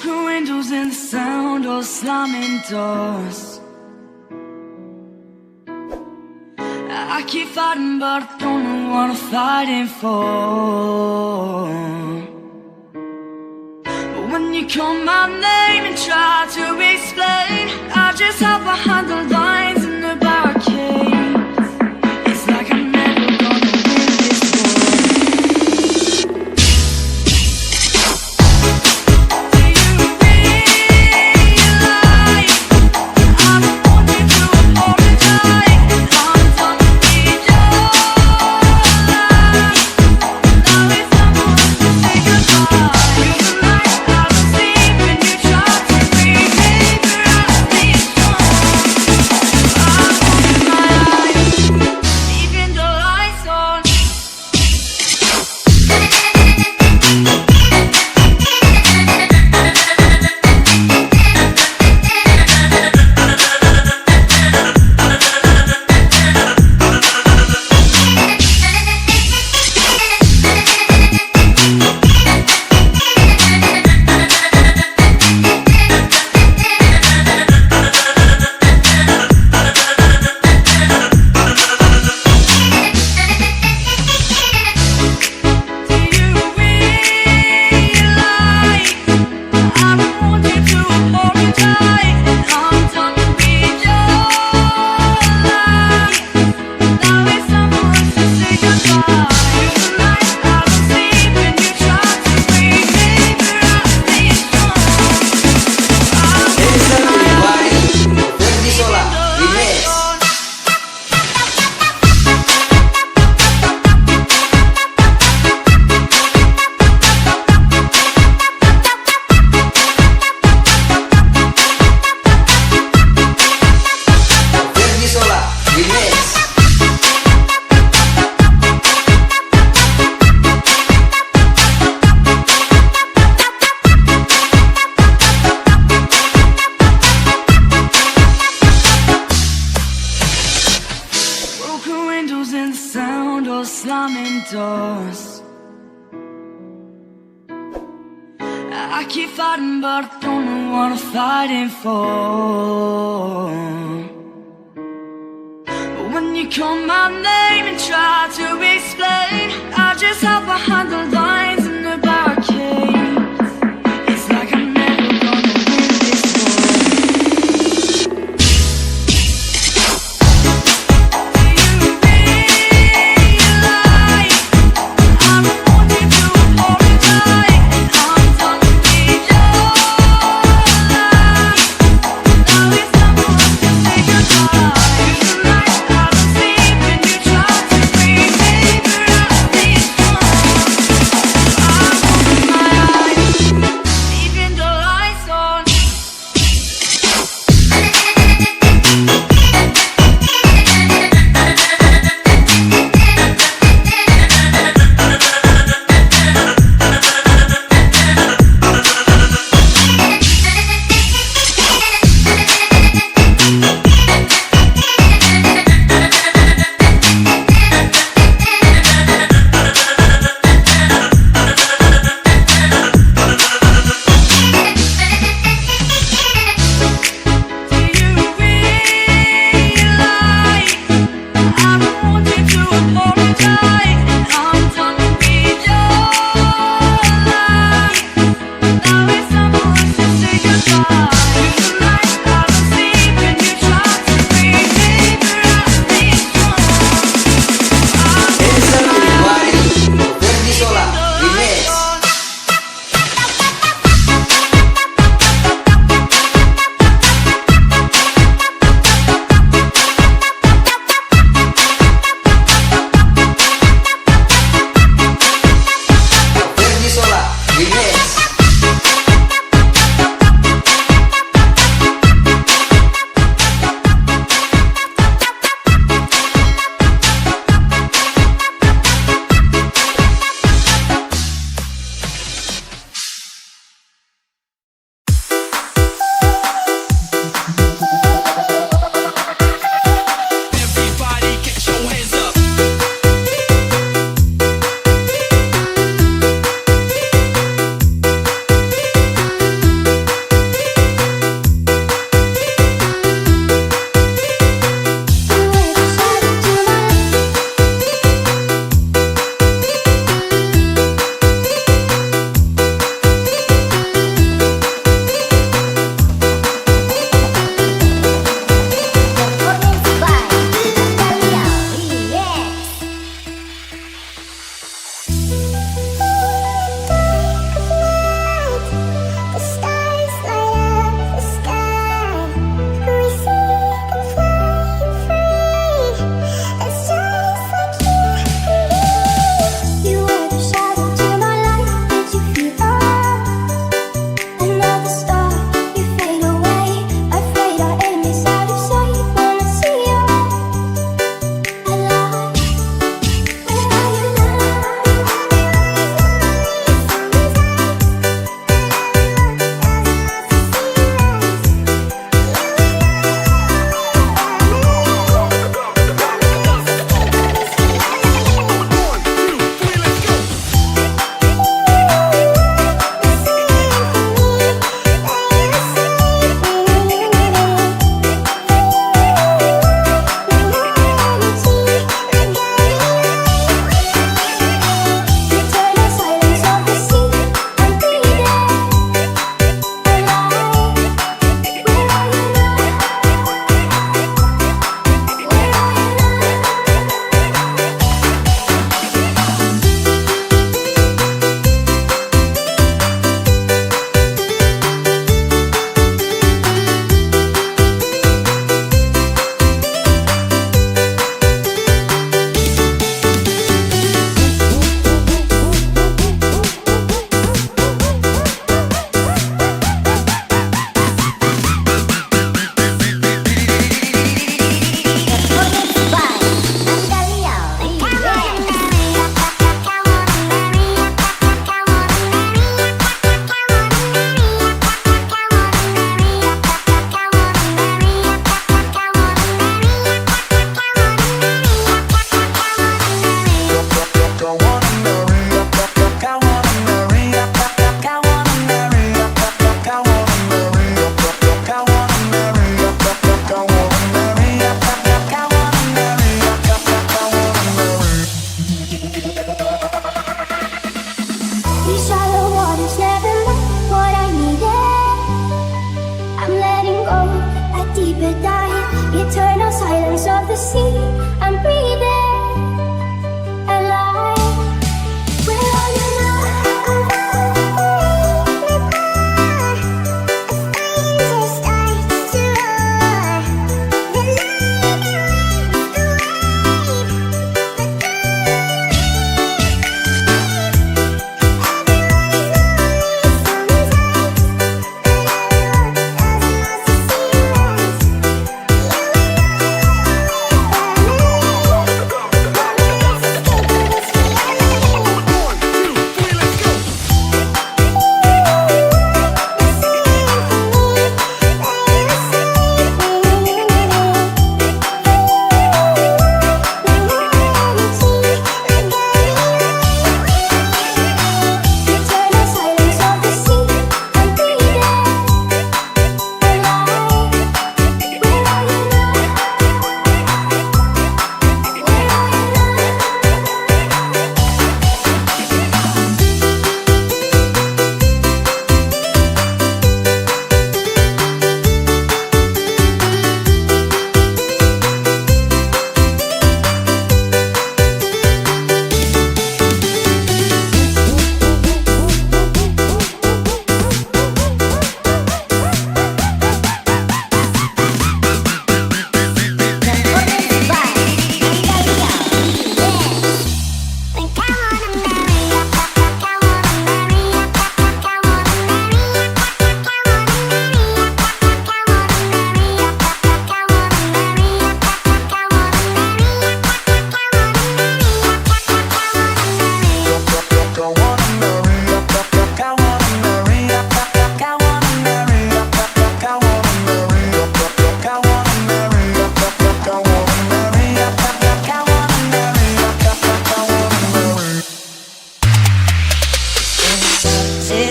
Broken windows and the sound of slamming doors. I keep fighting but I don't know what I'm fighting for. But when you call my name and try to explain, I just hide behind the lines and the barricades. It's like I'm never gonna win this war. Do you realize I don't want you to apologize? I'm done with your lies. Now it's time for us to say goodbye. You're the night I don't sleep when you try to breathe me, but I stay strong. I'm opening my eyes, leaving the lights on. Do you realize I don't want you to apologize? I'm done with your lies. Now it's time for us to say goodbye. You're the night I don't sleep when you try to breathe me, but I stay strong. I'm Besar Verdi Sola Remix. Verdi Sola Remix. Broken windows and the sound of slamming doors. I keep fighting but I don't know what I'm fighting for. But when you call my name and try to explain, I just hide behind the lines and the barricades. It's like I'm never gonna win this war. Do you realize I don't want you to apologize? I'm done with your lies. Now it's time for us to say goodbye. You're the night I don't sleep when you try to breathe me, but I stay strong. I'm opening my eyes, leaving the lights on. Do you realize I don't want you to apologize? I'm done with your lies. Now it's time for us to say goodbye. You're the night I don't sleep when you try to breathe me, but I stay strong. I'm Besar opening my eyes, Verdi Sola leaving the Remix. lights on. Verdi Sola Remix. Everybody get your hands up.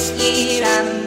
this year I'm